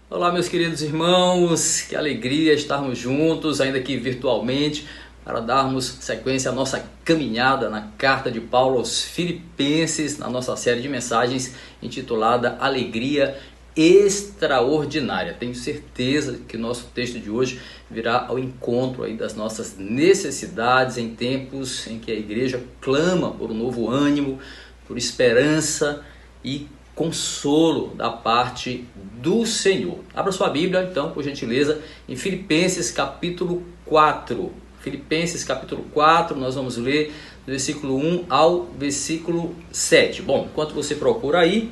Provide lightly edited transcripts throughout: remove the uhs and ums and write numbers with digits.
Olá, meus queridos irmãos, que alegria estarmos juntos, ainda que virtualmente, para darmos sequência à nossa caminhada na carta de Paulo aos Filipenses, na nossa série de mensagens intitulada Alegria Extraordinária. Tenho certeza que o nosso texto de hoje virá ao encontro aí das nossas necessidades em tempos em que a igreja clama por um novo ânimo, por esperança e consolo da parte do Senhor. Abra sua Bíblia, então, por gentileza, em Filipenses capítulo 4. Filipenses capítulo 4, nós vamos ler do versículo 1 ao versículo 7. Bom, enquanto você procura aí,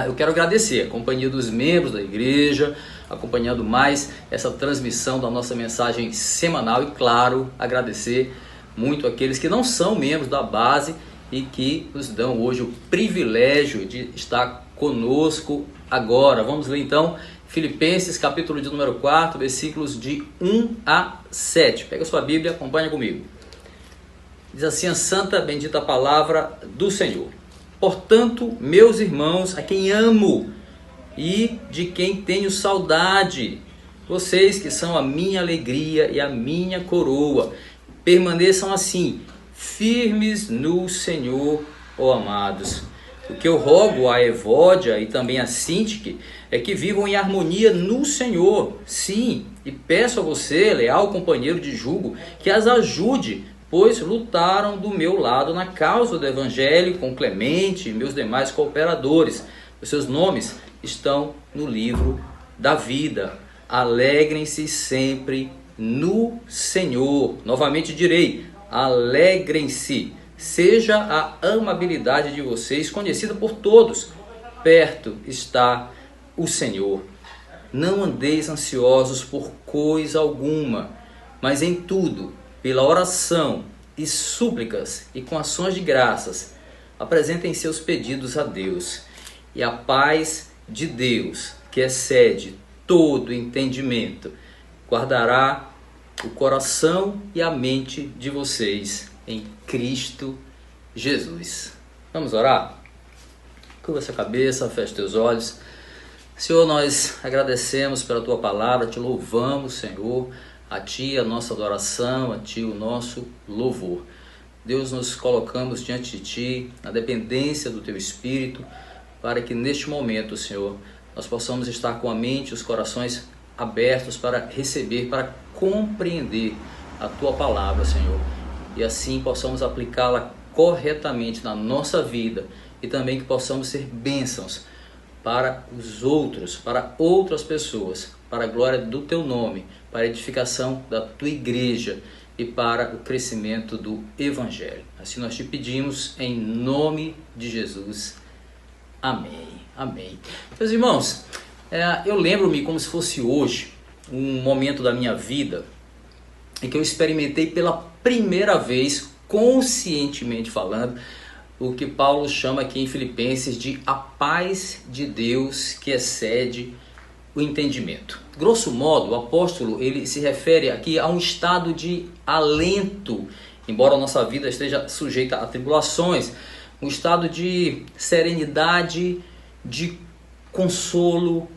eu quero agradecer a companhia dos membros da igreja, acompanhando mais essa transmissão da nossa mensagem semanal e, claro, agradecer muito aqueles que não são membros da base e que nos dão hoje o privilégio de estar conosco agora. Vamos ler então Filipenses capítulo de número 4, versículos de 1 a 7. Pega a sua Bíblia, acompanha comigo. Diz assim a santa bendita palavra do Senhor. Portanto, meus irmãos, a quem amo e de quem tenho saudade, vocês que são a minha alegria e a minha coroa, permaneçam assim, firmes no Senhor, ó amados. O que eu rogo a Evódia e também a Sintique é que vivam em harmonia no Senhor. Sim, e peço a você, leal companheiro de jugo, que as ajude, pois lutaram do meu lado na causa do Evangelho com Clemente e meus demais cooperadores. Os seus nomes estão no livro da vida. Alegrem-se sempre no Senhor. Novamente direi, alegrem-se. Seja a amabilidade de vocês conhecida por todos. Perto está o Senhor. Não andeis ansiosos por coisa alguma, mas em tudo, pela oração e súplicas e com ações de graças, apresentem seus pedidos a Deus. E a paz de Deus, que excede todo entendimento, guardará o coração e a mente de vocês em Cristo Jesus. Vamos orar? Curva essa cabeça, feche teus olhos. Senhor, nós agradecemos pela Tua palavra, Te louvamos, Senhor, a Ti a nossa adoração, a Ti o nosso louvor. Deus, nos colocamos diante de Ti, na dependência do Teu Espírito, para que neste momento, Senhor, nós possamos estar com a mente e os corações abertos para receber, para compreender a Tua palavra, Senhor, e assim possamos aplicá-la corretamente na nossa vida e também que possamos ser bênçãos para os outros, para outras pessoas, para a glória do Teu nome, para a edificação da Tua igreja e para o crescimento do Evangelho. Assim nós Te pedimos em nome de Jesus. Amém. Amém. Meus irmãos, eu lembro-me como se fosse hoje um momento da minha vida em que eu experimentei pela primeira vez, conscientemente falando, o que Paulo chama aqui em Filipenses de a paz de Deus que excede o entendimento. Grosso modo, o apóstolo ele se refere aqui a um estado de alento, embora a nossa vida esteja sujeita a tribulações, um estado de serenidade, de consolo,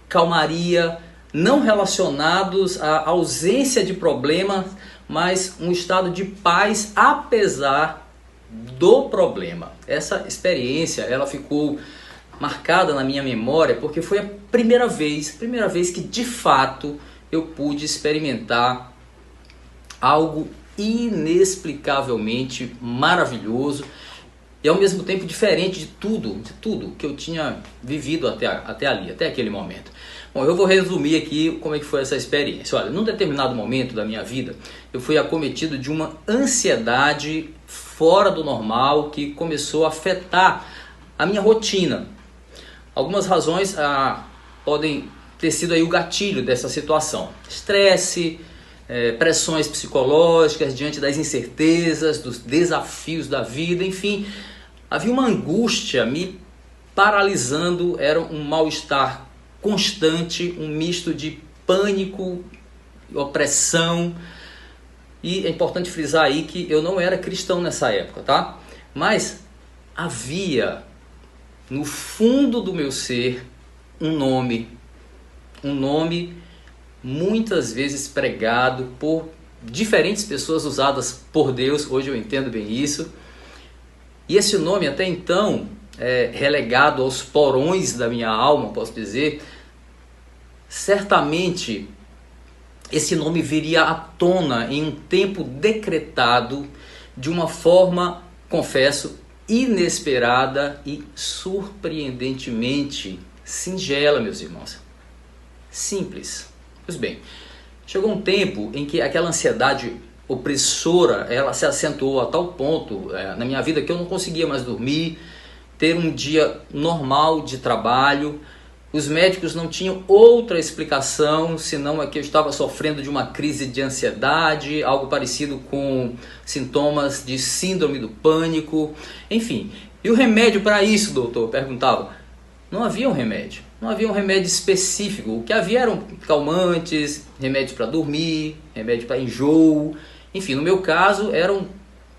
calmaria, não relacionados à ausência de problemas, mas um estado de paz apesar do problema. Essa experiência ela ficou marcada na minha memória porque foi a primeira vez que de fato eu pude experimentar algo inexplicavelmente maravilhoso e ao mesmo tempo diferente de tudo que eu tinha vivido até ali, até aquele momento. Bom, eu vou resumir aqui como é que foi essa experiência. Olha, num determinado momento da minha vida, eu fui acometido de uma ansiedade fora do normal que começou a afetar a minha rotina. Algumas razões podem ter sido aí o gatilho dessa situação. Estresse, pressões psicológicas diante das incertezas, dos desafios da vida, enfim, havia uma angústia me paralisando, era um mal-estar constante, um misto de pânico, opressão, e é importante frisar aí que eu não era cristão nessa época, tá? Mas havia no fundo do meu ser um nome muitas vezes pregado por diferentes pessoas usadas por Deus. Hoje eu entendo bem isso. E esse nome até então, relegado aos porões da minha alma, posso dizer, certamente esse nome viria à tona em um tempo decretado de uma forma, confesso, inesperada e surpreendentemente singela, meus irmãos. Simples. Pois bem, chegou um tempo em que aquela ansiedade opressora, ela se acentuou a tal ponto na minha vida que eu não conseguia mais dormir, ter um dia normal de trabalho. Os médicos não tinham outra explicação senão que eu estava sofrendo de uma crise de ansiedade, algo parecido com sintomas de síndrome do pânico, enfim. E o remédio para isso, doutor? Eu perguntava. Não havia um remédio, não havia um remédio específico. O que havia eram calmantes, remédios para dormir, remédio para enjoo, enfim, no meu caso eram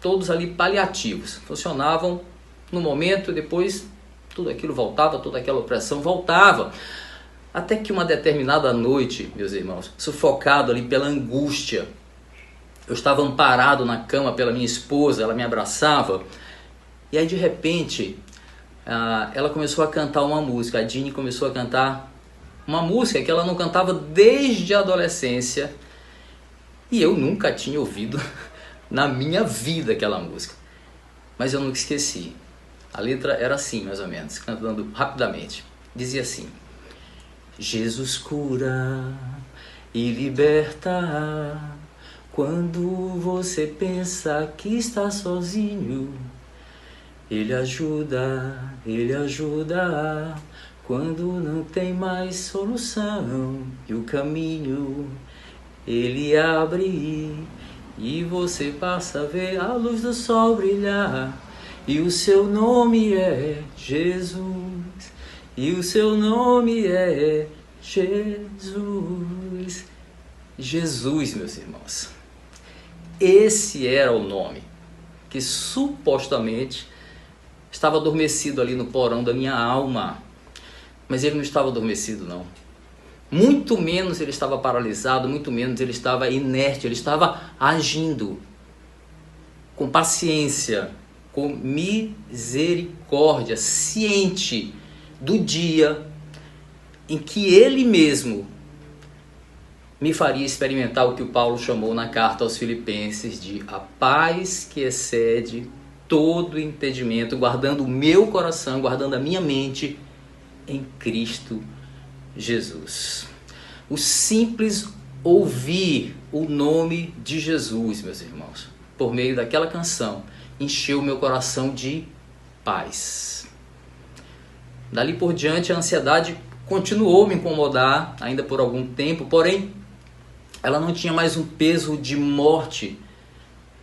todos ali paliativos, funcionavam no momento, depois tudo aquilo voltava, toda aquela opressão voltava. Até que uma determinada noite, meus irmãos, sufocado ali pela angústia, eu estava amparado na cama pela minha esposa, ela me abraçava, e aí de repente ela começou a cantar uma música, a Jeannie começou a cantar uma música que ela não cantava desde a adolescência, e eu nunca tinha ouvido na minha vida aquela música, mas eu nunca esqueci. A letra era assim, mais ou menos, cantando rapidamente. Dizia assim: Jesus cura e liberta quando você pensa que está sozinho. Ele ajuda quando não tem mais solução. E o caminho Ele abre e você passa a ver a luz do sol brilhar. E o seu nome é Jesus, e o seu nome é Jesus. Jesus, meus irmãos. Esse era o nome que supostamente estava adormecido ali no porão da minha alma. Mas ele não estava adormecido, não. Muito menos ele estava paralisado, muito menos ele estava inerte, ele estava agindo com paciência, com misericórdia, ciente do dia em que Ele mesmo me faria experimentar o que o Paulo chamou na carta aos Filipenses de a paz que excede todo entendimento, guardando o meu coração, guardando a minha mente em Cristo Jesus. O simples ouvir o nome de Jesus, meus irmãos, por meio daquela canção, encheu meu coração de paz. Dali por diante, a ansiedade continuou a me incomodar ainda por algum tempo, porém, ela não tinha mais um peso de morte,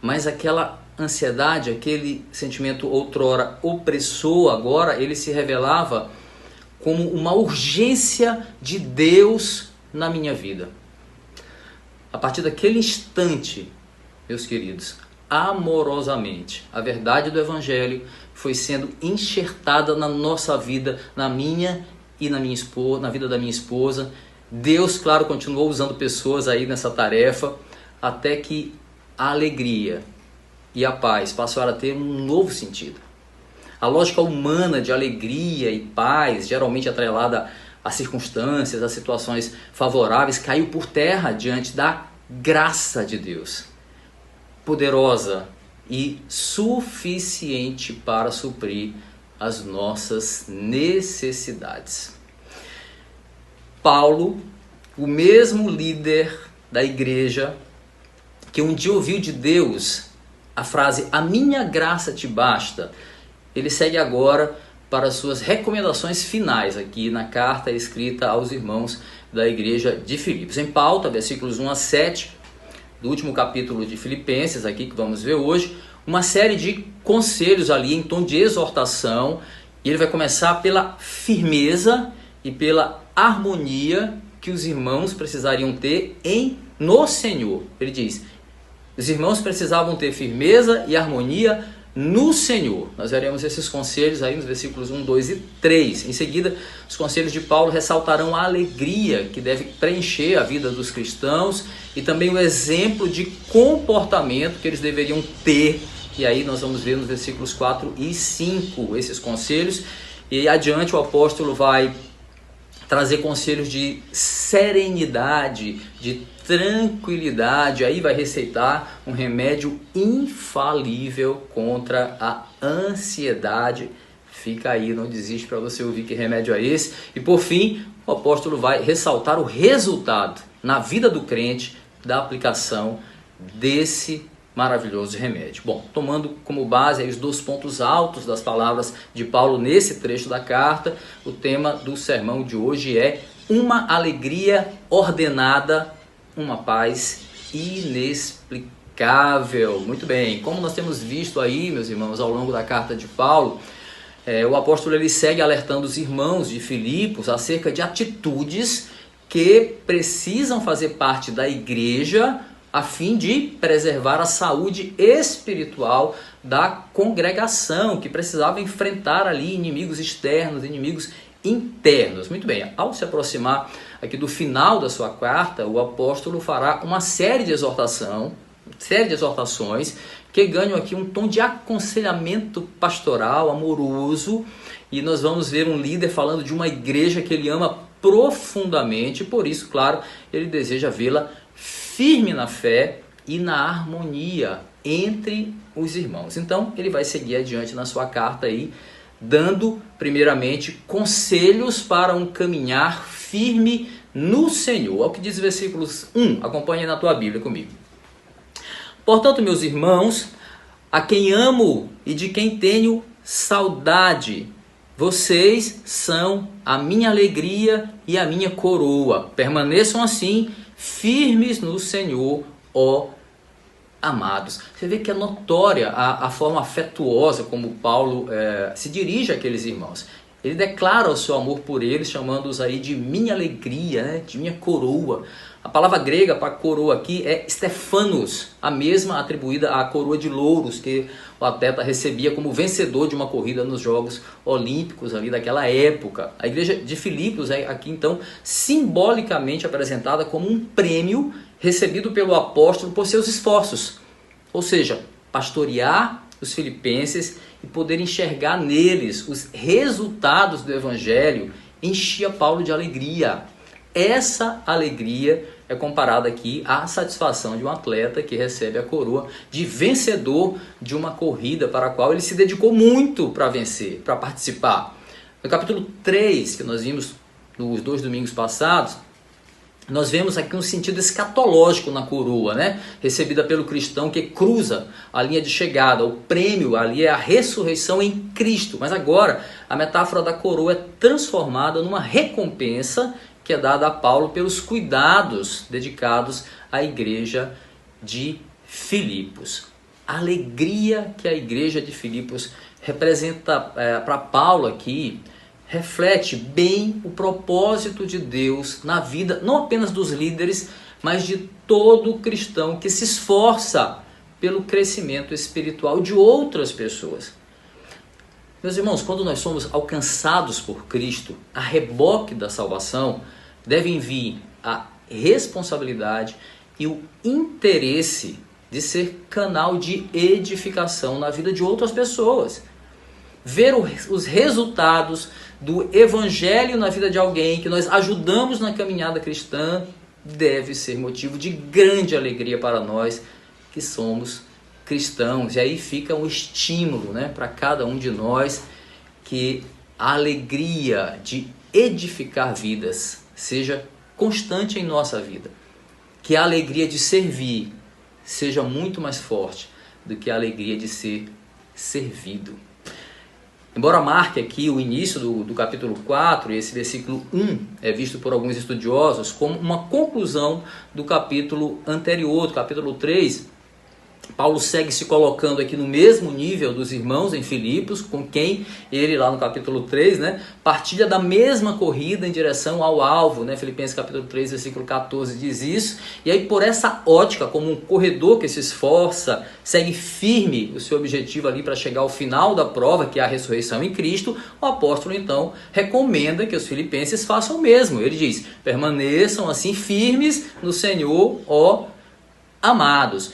mas aquela ansiedade, aquele sentimento outrora opressor, agora ele se revelava como uma urgência de Deus na minha vida. A partir daquele instante, meus queridos, amorosamente, a verdade do Evangelho foi sendo enxertada na nossa vida, na minha e na vida da minha esposa. Deus, claro, continuou usando pessoas aí nessa tarefa, até que a alegria e a paz passaram a ter um novo sentido. A lógica humana de alegria e paz, geralmente atrelada a circunstâncias, a situações favoráveis, caiu por terra diante da graça de Deus, poderosa e suficiente para suprir as nossas necessidades. Paulo, o mesmo líder da igreja, que um dia ouviu de Deus a frase "a minha graça te basta", ele segue agora para as suas recomendações finais aqui na carta escrita aos irmãos da igreja de Filipos. Em pauta, versículos 1 a 7, do último capítulo de Filipenses, aqui que vamos ver hoje, uma série de conselhos ali em tom de exortação, e ele vai começar pela firmeza e pela harmonia que os irmãos precisariam ter no Senhor. Ele diz, os irmãos precisavam ter firmeza e harmonia no Senhor. Nós veremos esses conselhos aí nos versículos 1, 2 e 3. Em seguida, os conselhos de Paulo ressaltarão a alegria que deve preencher a vida dos cristãos e também o exemplo de comportamento que eles deveriam ter. E aí nós vamos ver nos versículos 4 e 5 esses conselhos. E adiante o apóstolo vai trazer conselhos de serenidade, de tranquilidade, aí vai receitar um remédio infalível contra a ansiedade. Fica aí, não desiste para você ouvir que remédio é esse. E por fim, o apóstolo vai ressaltar o resultado na vida do crente da aplicação desse maravilhoso remédio. Bom, tomando como base aí os 2 pontos altos das palavras de Paulo nesse trecho da carta, o tema do sermão de hoje é uma alegria ordenada, uma paz inexplicável. Muito bem, como nós temos visto aí, meus irmãos, ao longo da carta de Paulo, o apóstolo ele segue alertando os irmãos de Filipos acerca de atitudes que precisam fazer parte da igreja a fim de preservar a saúde espiritual da congregação, que precisava enfrentar ali inimigos externos, inimigos internos. Muito bem, ao se aproximar aqui do final da sua carta, o apóstolo fará uma série de exortações que ganham aqui um tom de aconselhamento pastoral, amoroso, e nós vamos ver um líder falando de uma igreja que ele ama profundamente, por isso, claro, ele deseja vê-la firme na fé e na harmonia entre os irmãos. Então, ele vai seguir adiante na sua carta aí, dando, primeiramente, conselhos para um caminhar firme no Senhor. É o que diz o versículo 1, acompanhe na tua Bíblia comigo. Portanto, meus irmãos, a quem amo e de quem tenho saudade, vocês são a minha alegria e a minha coroa. Permaneçam assim, firmes no Senhor, ó amados. Você vê que é notória a forma afetuosa como Paulo se dirige àqueles irmãos. Ele declara o seu amor por eles, chamando-os aí de minha alegria, né? De minha coroa. A palavra grega para coroa aqui é Stephanos, a mesma atribuída à coroa de louros que o atleta recebia como vencedor de uma corrida nos Jogos Olímpicos ali daquela época. A igreja de Filipos é aqui então simbolicamente apresentada como um prêmio recebido pelo apóstolo por seus esforços, ou seja, pastorear os filipenses e poder enxergar neles os resultados do evangelho enchia Paulo de alegria. Essa alegria é comparada aqui à satisfação de um atleta que recebe a coroa de vencedor de uma corrida para a qual ele se dedicou muito para vencer, para participar. No capítulo 3, que nós vimos nos 2 domingos passados, nós vemos aqui um sentido escatológico na coroa, né? Recebida pelo cristão que cruza a linha de chegada. O prêmio ali é a ressurreição em Cristo. Mas agora a metáfora da coroa é transformada numa recompensa que é dada a Paulo pelos cuidados dedicados à igreja de Filipos. A alegria que a igreja de Filipos representa para Paulo aqui reflete bem o propósito de Deus na vida, não apenas dos líderes, mas de todo cristão que se esforça pelo crescimento espiritual de outras pessoas. Meus irmãos, quando nós somos alcançados por Cristo, a reboque da salvação, devem vir a responsabilidade e o interesse de ser canal de edificação na vida de outras pessoas. Ver os resultados do evangelho na vida de alguém que nós ajudamos na caminhada cristã deve ser motivo de grande alegria para nós que somos cristãos. E aí fica um estímulo, né, para cada um de nós que a alegria de edificar vidas seja constante em nossa vida. Que a alegria de servir seja muito mais forte do que a alegria de ser servido. Embora marque aqui o início do capítulo 4, e esse versículo 1 é visto por alguns estudiosos como uma conclusão do capítulo anterior, do capítulo 3, Paulo segue se colocando aqui no mesmo nível dos irmãos em Filipos, com quem ele lá no capítulo 3, né, partilha da mesma corrida em direção ao alvo, né? Filipenses capítulo 3, versículo 14 diz isso. E aí por essa ótica, como um corredor que se esforça, segue firme o seu objetivo ali para chegar ao final da prova, que é a ressurreição em Cristo, o apóstolo então recomenda que os filipenses façam o mesmo. Ele diz: permaneçam assim firmes no Senhor, ó amados.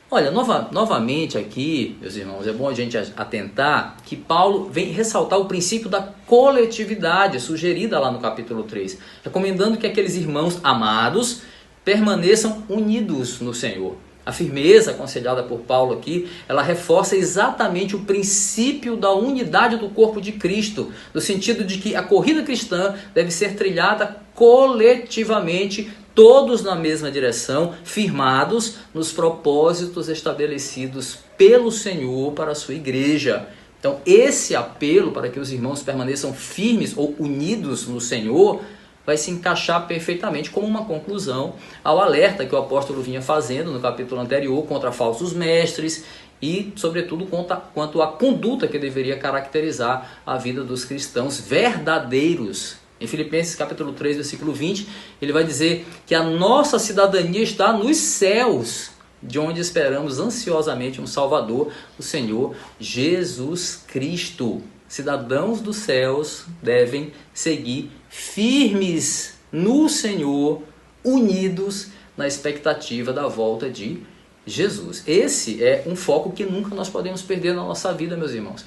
Olha, novamente aqui, meus irmãos, é bom a gente atentar que Paulo vem ressaltar o princípio da coletividade sugerida lá no capítulo 3, recomendando que aqueles irmãos amados permaneçam unidos no Senhor. A firmeza aconselhada por Paulo aqui, ela reforça exatamente o princípio da unidade do corpo de Cristo, no sentido de que a corrida cristã deve ser trilhada coletivamente, todos na mesma direção, firmados nos propósitos estabelecidos pelo Senhor para a sua igreja. Então, esse apelo para que os irmãos permaneçam firmes ou unidos no Senhor vai se encaixar perfeitamente como uma conclusão ao alerta que o apóstolo vinha fazendo no capítulo anterior contra falsos mestres e, sobretudo, quanto à conduta que deveria caracterizar a vida dos cristãos verdadeiros. Em Filipenses capítulo 3, versículo 20, ele vai dizer que a nossa cidadania está nos céus, de onde esperamos ansiosamente um Salvador, o Senhor Jesus Cristo. Cidadãos dos céus devem seguir firmes no Senhor, unidos na expectativa da volta de Jesus. Esse é um foco que nunca nós podemos perder na nossa vida, meus irmãos.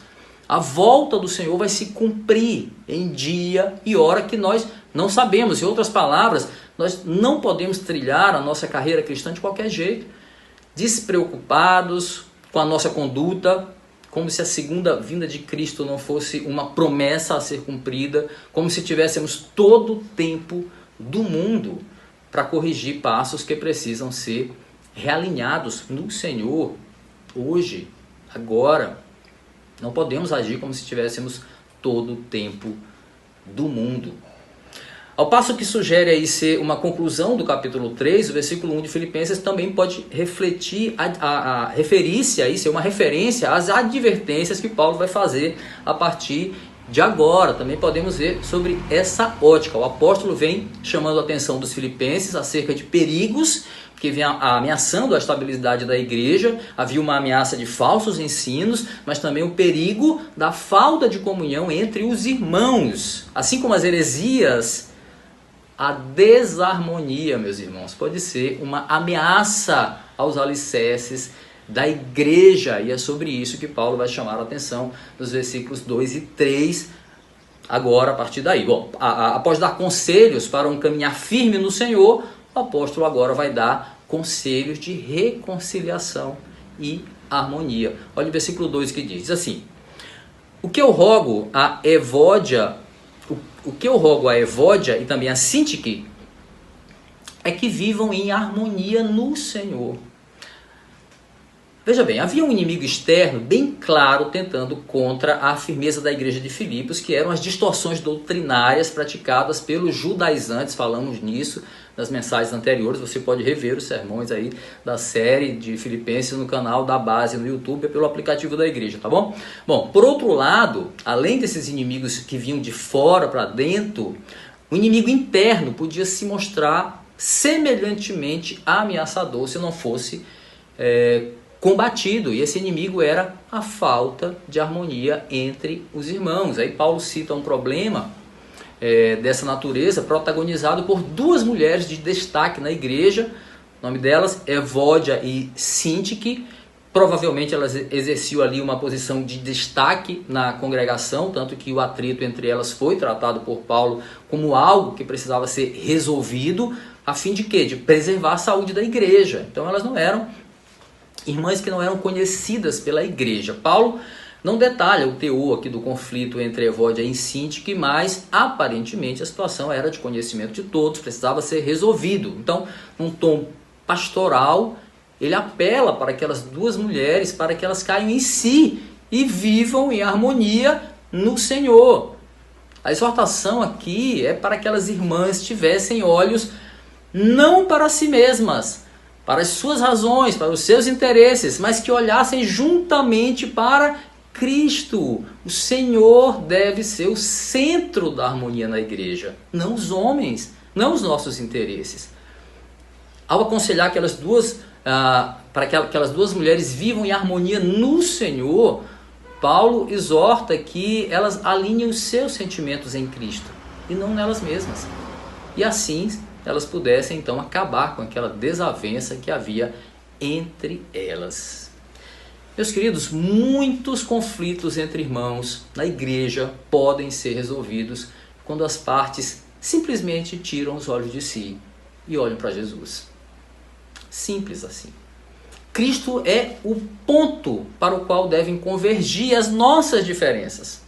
A volta do Senhor vai se cumprir em dia e hora que nós não sabemos. Em outras palavras, nós não podemos trilhar a nossa carreira cristã de qualquer jeito, despreocupados com a nossa conduta, como se a segunda vinda de Cristo não fosse uma promessa a ser cumprida, como se tivéssemos todo o tempo do mundo para corrigir passos que precisam ser realinhados no Senhor, hoje, agora. Não podemos agir como se tivéssemos todo o tempo do mundo. Ao passo que sugere aí ser uma conclusão do capítulo 3, o versículo 1 de Filipenses também pode refletir, referir-se aí, ser uma referência às advertências que Paulo vai fazer a partir de agora. Também podemos ver sobre essa ótica. O apóstolo vem chamando a atenção dos filipenses acerca de perigos que vinha ameaçando a estabilidade da igreja. Havia uma ameaça de falsos ensinos, mas também o perigo da falta de comunhão entre os irmãos. Assim como as heresias, a desarmonia, meus irmãos, pode ser uma ameaça aos alicerces da igreja. E é sobre isso que Paulo vai chamar a atenção nos versículos 2 e 3, agora a partir daí. Bom, após dar conselhos para um caminhar firme no Senhor, o apóstolo agora vai dar conselhos de reconciliação e harmonia. Olha o versículo 2 que diz assim: O que eu rogo a Evódia e também a Síntique é que vivam em harmonia no Senhor. Veja bem, havia um inimigo externo bem claro tentando contra a firmeza da igreja de Filipos, que eram as distorções doutrinárias praticadas pelos judaizantes. Falamos nisso nas mensagens anteriores. Você pode rever os sermões aí da série de Filipenses no canal da Base no YouTube, pelo aplicativo da igreja, tá bom? Bom, por outro lado, além desses inimigos que vinham de fora para dentro, o inimigo interno podia se mostrar semelhantemente ameaçador se não fosse combatido, e esse inimigo era a falta de harmonia entre os irmãos. Aí Paulo cita um problema dessa natureza protagonizado por duas mulheres de destaque na igreja. O nome delas é Evódia e Síntique. Provavelmente elas exerciam ali uma posição de destaque na congregação, tanto que o atrito entre elas foi tratado por Paulo como algo que precisava ser resolvido, a fim de quê? De preservar a saúde da igreja. Então elas não eram irmãs que não eram conhecidas pela igreja. Paulo não detalha o teor aqui do conflito entre Evódia e Síntique, mas aparentemente a situação era de conhecimento de todos, precisava ser resolvido. Então, num tom pastoral, ele apela para aquelas duas mulheres, para que elas caiam em si e vivam em harmonia no Senhor. A exortação aqui é para que aquelas irmãs tivessem olhos não para si mesmas, para as suas razões, para os seus interesses, mas que olhassem juntamente para Cristo. O Senhor deve ser o centro da harmonia na igreja, não os homens, não os nossos interesses. Ao aconselhar aquelas duas, para que aquelas duas mulheres vivam em harmonia no Senhor, Paulo exorta que elas alinhem os seus sentimentos em Cristo e não nelas mesmas. E assim elas pudessem então acabar com aquela desavença que havia entre elas. Meus queridos, muitos conflitos entre irmãos na igreja podem ser resolvidos quando as partes simplesmente tiram os olhos de si e olham para Jesus. Simples assim. Cristo é o ponto para o qual devem convergir as nossas diferenças.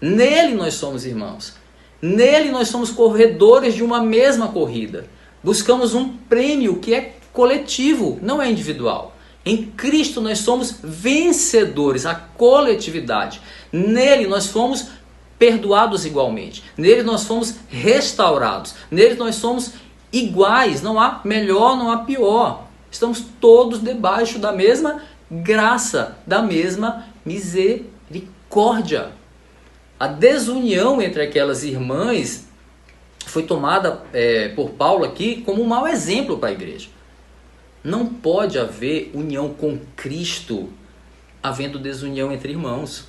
Nele nós somos irmãos. Nele nós somos corredores de uma mesma corrida. Buscamos um prêmio que é coletivo, não é individual. Em Cristo nós somos vencedores, a coletividade. Nele nós fomos perdoados igualmente. Nele nós fomos restaurados. Nele nós somos iguais, não há melhor, não há pior. Estamos todos debaixo da mesma graça, da mesma misericórdia. A desunião entre aquelas irmãs foi tomada por Paulo aqui como um mau exemplo para a igreja. Não pode haver união com Cristo havendo desunião entre irmãos.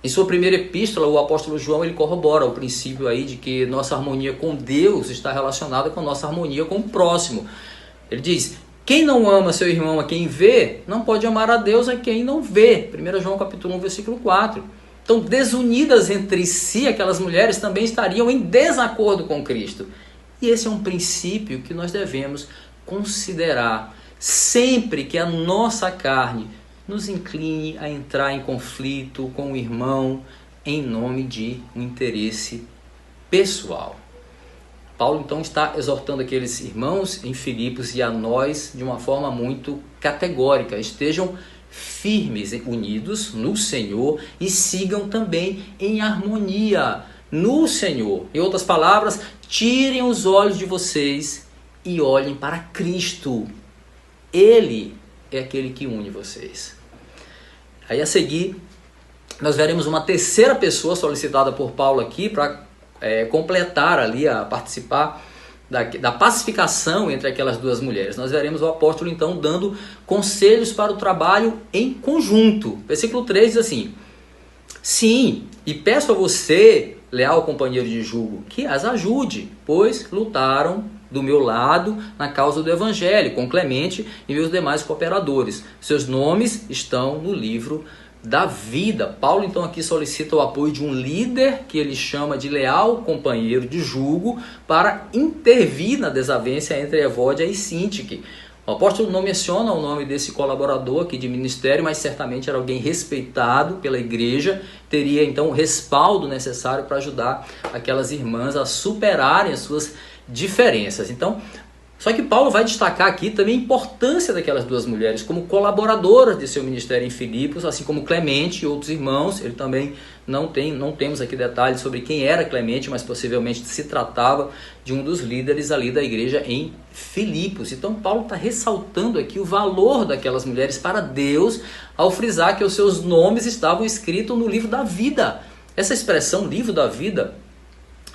Em sua primeira epístola, o apóstolo João ele corrobora o princípio aí de que nossa harmonia com Deus está relacionada com a nossa harmonia com o próximo. Ele diz: quem não ama seu irmão a quem vê, não pode amar a Deus a quem não vê. 1 João capítulo 1, versículo 4. Então, desunidas entre si, aquelas mulheres também estariam em desacordo com Cristo. E esse é um princípio que nós devemos considerar sempre que a nossa carne nos incline a entrar em conflito com o irmão em nome de um interesse pessoal. Paulo então está exortando aqueles irmãos em Filipos e a nós de uma forma muito categórica. Estejam firmes, unidos no Senhor e sigam também em harmonia no Senhor. Em outras palavras, tirem os olhos de vocês e olhem para Cristo. Ele é aquele que une vocês. Aí a seguir, nós veremos uma terceira pessoa solicitada por Paulo aqui para completar ali, a participar da pacificação entre aquelas duas mulheres. Nós veremos o apóstolo então dando conselhos para o trabalho em conjunto. Versículo 3 diz assim: sim, e peço a você, leal companheiro de jugo, que as ajude, pois lutaram do meu lado na causa do Evangelho, com Clemente e meus demais cooperadores. Seus nomes estão no livro da vida. Paulo então aqui solicita o apoio de um líder que ele chama de leal companheiro de jugo para intervir na desavença entre Evódia e Sintique. O apóstolo não menciona o nome desse colaborador aqui de ministério, mas certamente era alguém respeitado pela igreja, teria então o respaldo necessário para ajudar aquelas irmãs a superarem as suas diferenças. Então, só que Paulo vai destacar aqui também a importância daquelas duas mulheres como colaboradoras de seu ministério em Filipos, assim como Clemente e outros irmãos. Ele também não temos aqui detalhes sobre quem era Clemente, mas possivelmente se tratava de um dos líderes ali da igreja em Filipos. Então Paulo está ressaltando aqui o valor daquelas mulheres para Deus ao frisar que os seus nomes estavam escritos no livro da vida. Essa expressão livro da vida,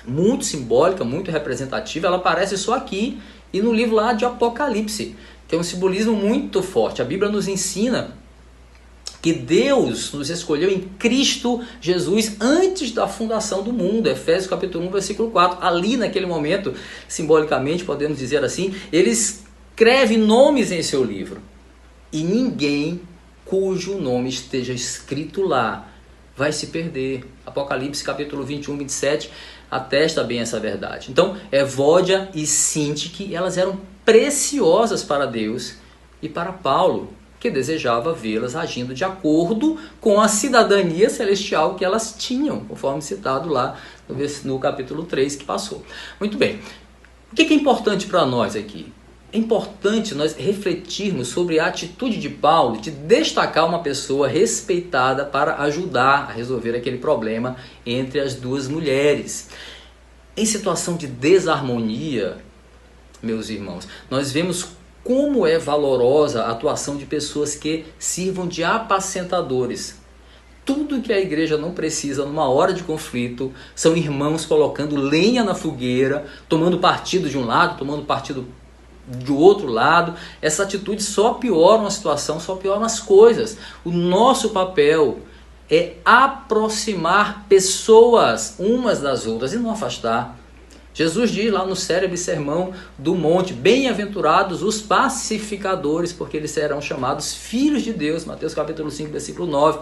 muito simbólica, muito representativa, ela aparece só aqui e no livro lá de Apocalipse. Tem um simbolismo muito forte. A Bíblia nos ensina que Deus nos escolheu em Cristo Jesus antes da fundação do mundo. Efésios capítulo 1, versículo 4. Ali naquele momento, simbolicamente, podemos dizer assim, ele escreve nomes em seu livro. E ninguém cujo nome esteja escrito lá vai se perder. Apocalipse capítulo 21, 27 atesta bem essa verdade. Então, Evódia e Sintique, elas eram preciosas para Deus e para Paulo, que desejava vê-las agindo de acordo com a cidadania celestial que elas tinham, conforme citado lá no capítulo 3 que passou. Muito bem. O que é importante para nós aqui? É importante nós refletirmos sobre a atitude de Paulo de destacar uma pessoa respeitada para ajudar a resolver aquele problema entre as duas mulheres. Em situação de desarmonia, meus irmãos, nós vemos como é valorosa a atuação de pessoas que sirvam de apacentadores. Tudo que a igreja não precisa numa hora de conflito são irmãos colocando lenha na fogueira, tomando partido de um lado, tomando partido do outro lado. Essa atitude só piora uma situação, só piora as coisas. O nosso papel é aproximar pessoas umas das outras e não afastar. Jesus diz lá no célebre sermão do monte: bem-aventurados os pacificadores, porque eles serão chamados filhos de Deus. Mateus capítulo 5, versículo 9.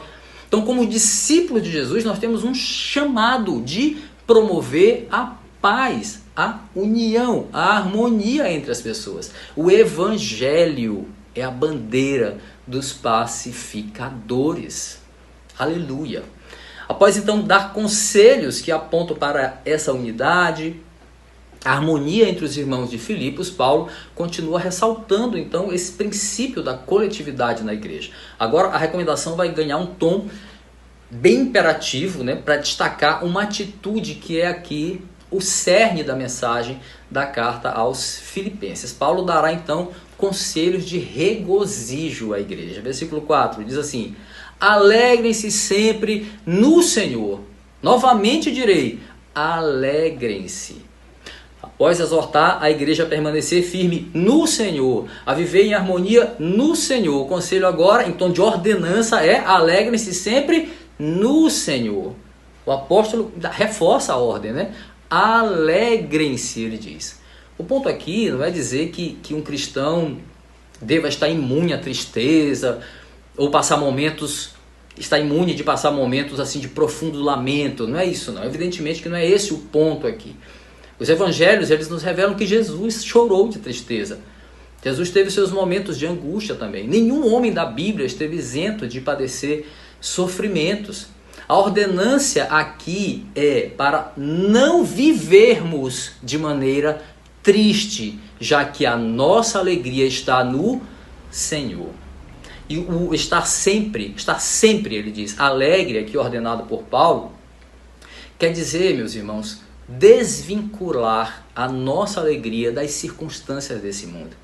Então, como discípulos de Jesus, nós temos um chamado de promover a paz, a união, a harmonia entre as pessoas. O evangelho é a bandeira dos pacificadores. Aleluia! Após então dar conselhos que apontam para essa unidade, a harmonia entre os irmãos de Filipos, Paulo continua ressaltando então esse princípio da coletividade na igreja. Agora a recomendação vai ganhar um tom bem imperativo, né, para destacar uma atitude que é aqui o cerne da mensagem da carta aos Filipenses. Paulo dará então conselhos de regozijo à igreja. Versículo 4 diz assim: alegrem-se sempre no Senhor. Novamente direi, alegrem-se. Após exortar a igreja a permanecer firme no Senhor, a viver em harmonia no Senhor, o conselho agora, em tom de ordenança, é: alegrem-se sempre no Senhor. O apóstolo reforça a ordem, né? Alegrem-se, ele diz. O ponto aqui não é dizer que um cristão deva estar imune à tristeza, ou está imune de passar momentos assim de profundo lamento. Não é isso, não. Evidentemente que não é esse o ponto aqui. Os evangelhos, eles nos revelam que Jesus chorou de tristeza. Jesus teve seus momentos de angústia também. Nenhum homem da Bíblia esteve isento de padecer sofrimentos. A ordenância aqui é para não vivermos de maneira triste, já que a nossa alegria está no Senhor. E o estar sempre, ele diz, alegre, aqui ordenado por Paulo, quer dizer, meus irmãos, desvincular a nossa alegria das circunstâncias desse mundo.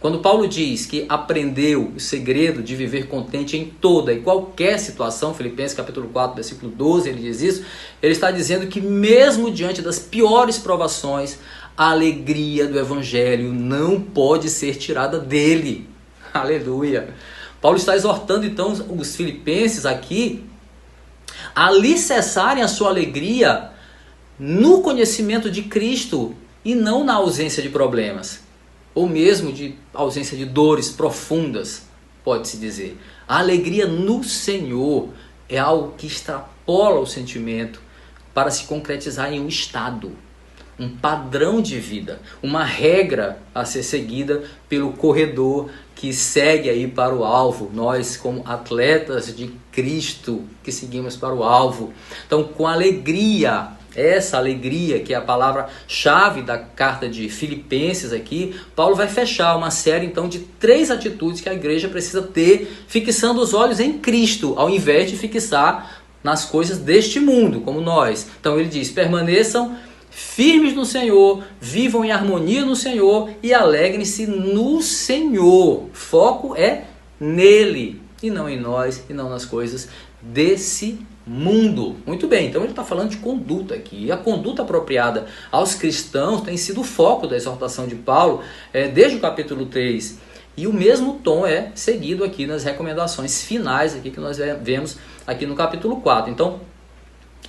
Quando Paulo diz que aprendeu o segredo de viver contente em toda e qualquer situação, Filipenses capítulo 4, versículo 12, ele diz isso, ele está dizendo que mesmo diante das piores provações, a alegria do evangelho não pode ser tirada dele. Aleluia! Paulo está exortando então os filipenses aqui a alicerçarem a sua alegria no conhecimento de Cristo e não na ausência de problemas, ou mesmo de ausência de dores profundas, pode-se dizer. A alegria no Senhor é algo que extrapola o sentimento para se concretizar em um estado, um padrão de vida, uma regra a ser seguida pelo corredor que segue aí para o alvo. Nós, como atletas de Cristo, que seguimos para o alvo. Então, com alegria, essa alegria que é a palavra-chave da carta de Filipenses aqui, Paulo vai fechar uma série então de 3 atitudes que a igreja precisa ter, fixando os olhos em Cristo, ao invés de fixar nas coisas deste mundo, como nós. Então ele diz: permaneçam firmes no Senhor, vivam em harmonia no Senhor e alegrem-se no Senhor. Foco é nele e não em nós e não nas coisas desse mundo. Muito bem, então ele está falando de conduta aqui. E a conduta apropriada aos cristãos tem sido o foco da exortação de Paulo desde o capítulo 3. E o mesmo tom é seguido aqui nas recomendações finais aqui que nós vemos aqui no capítulo 4. Então,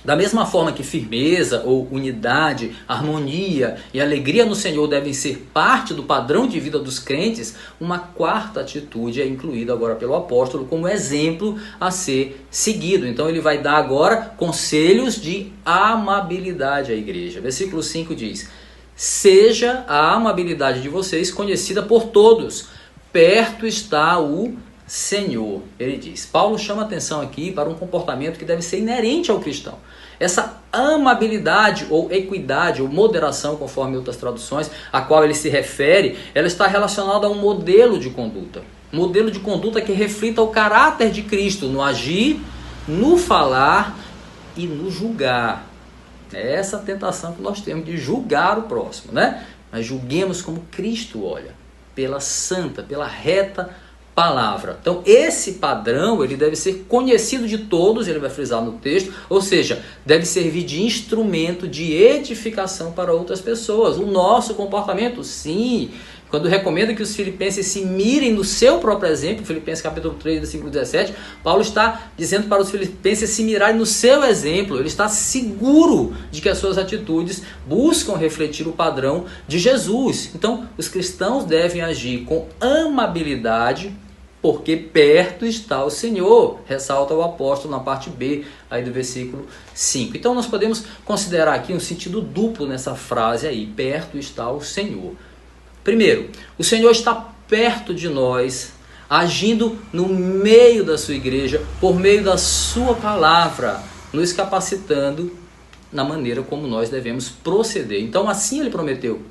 da mesma forma que firmeza ou unidade, harmonia e alegria no Senhor devem ser parte do padrão de vida dos crentes, uma quarta atitude é incluída agora pelo apóstolo como exemplo a ser seguido. Então ele vai dar agora conselhos de amabilidade à igreja. Versículo 5 diz: seja a amabilidade de vocês conhecida por todos, perto está o Senhor, ele diz. Paulo chama atenção aqui para um comportamento que deve ser inerente ao cristão. Essa amabilidade ou equidade ou moderação, conforme outras traduções, a qual ele se refere, ela está relacionada a um modelo de conduta. Modelo de conduta que reflita o caráter de Cristo no agir, no falar e no julgar. É essa tentação que nós temos de julgar o próximo, né? mas julguemos como Cristo olha, pela santa, pela reta palavra. Então esse padrão ele deve ser conhecido de todos, ele vai frisar no texto, ou seja, deve servir de instrumento de edificação para outras pessoas. O nosso comportamento, sim, quando recomenda que os filipenses se mirem no seu próprio exemplo, Filipenses capítulo 3, versículo 17, Paulo está dizendo para os filipenses se mirarem no seu exemplo. Ele está seguro de que as suas atitudes buscam refletir o padrão de Jesus. Então, os cristãos devem agir com amabilidade, porque perto está o Senhor, ressalta o apóstolo na parte B aí do versículo 5. Então nós podemos considerar aqui um sentido duplo nessa frase aí, perto está o Senhor. Primeiro, o Senhor está perto de nós, agindo no meio da sua igreja, por meio da sua palavra, nos capacitando na maneira como nós devemos proceder. Então assim ele prometeu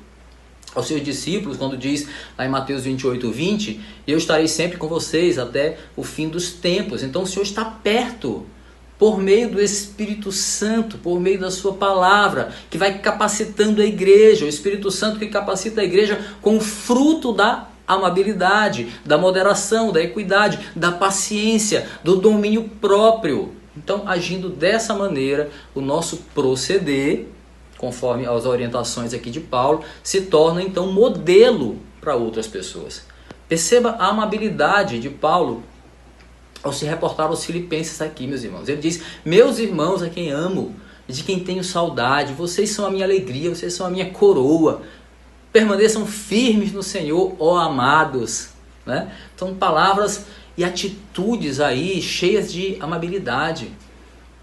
aos seus discípulos, quando diz lá em Mateus 28, 20, eu estarei sempre com vocês até o fim dos tempos. Então o Senhor está perto, por meio do Espírito Santo, por meio da sua palavra, que vai capacitando a igreja, o Espírito Santo que capacita a igreja com o fruto da amabilidade, da moderação, da equidade, da paciência, do domínio próprio. Então, agindo dessa maneira, o nosso proceder, conforme as orientações aqui de Paulo, se torna então modelo para outras pessoas. Perceba a amabilidade de Paulo ao se reportar aos filipenses aqui, meus irmãos. Ele diz, meus irmãos a quem amo, de quem tenho saudade, vocês são a minha alegria, vocês são a minha coroa, permaneçam firmes no Senhor, ó amados. Né? São palavras e atitudes aí cheias de amabilidade.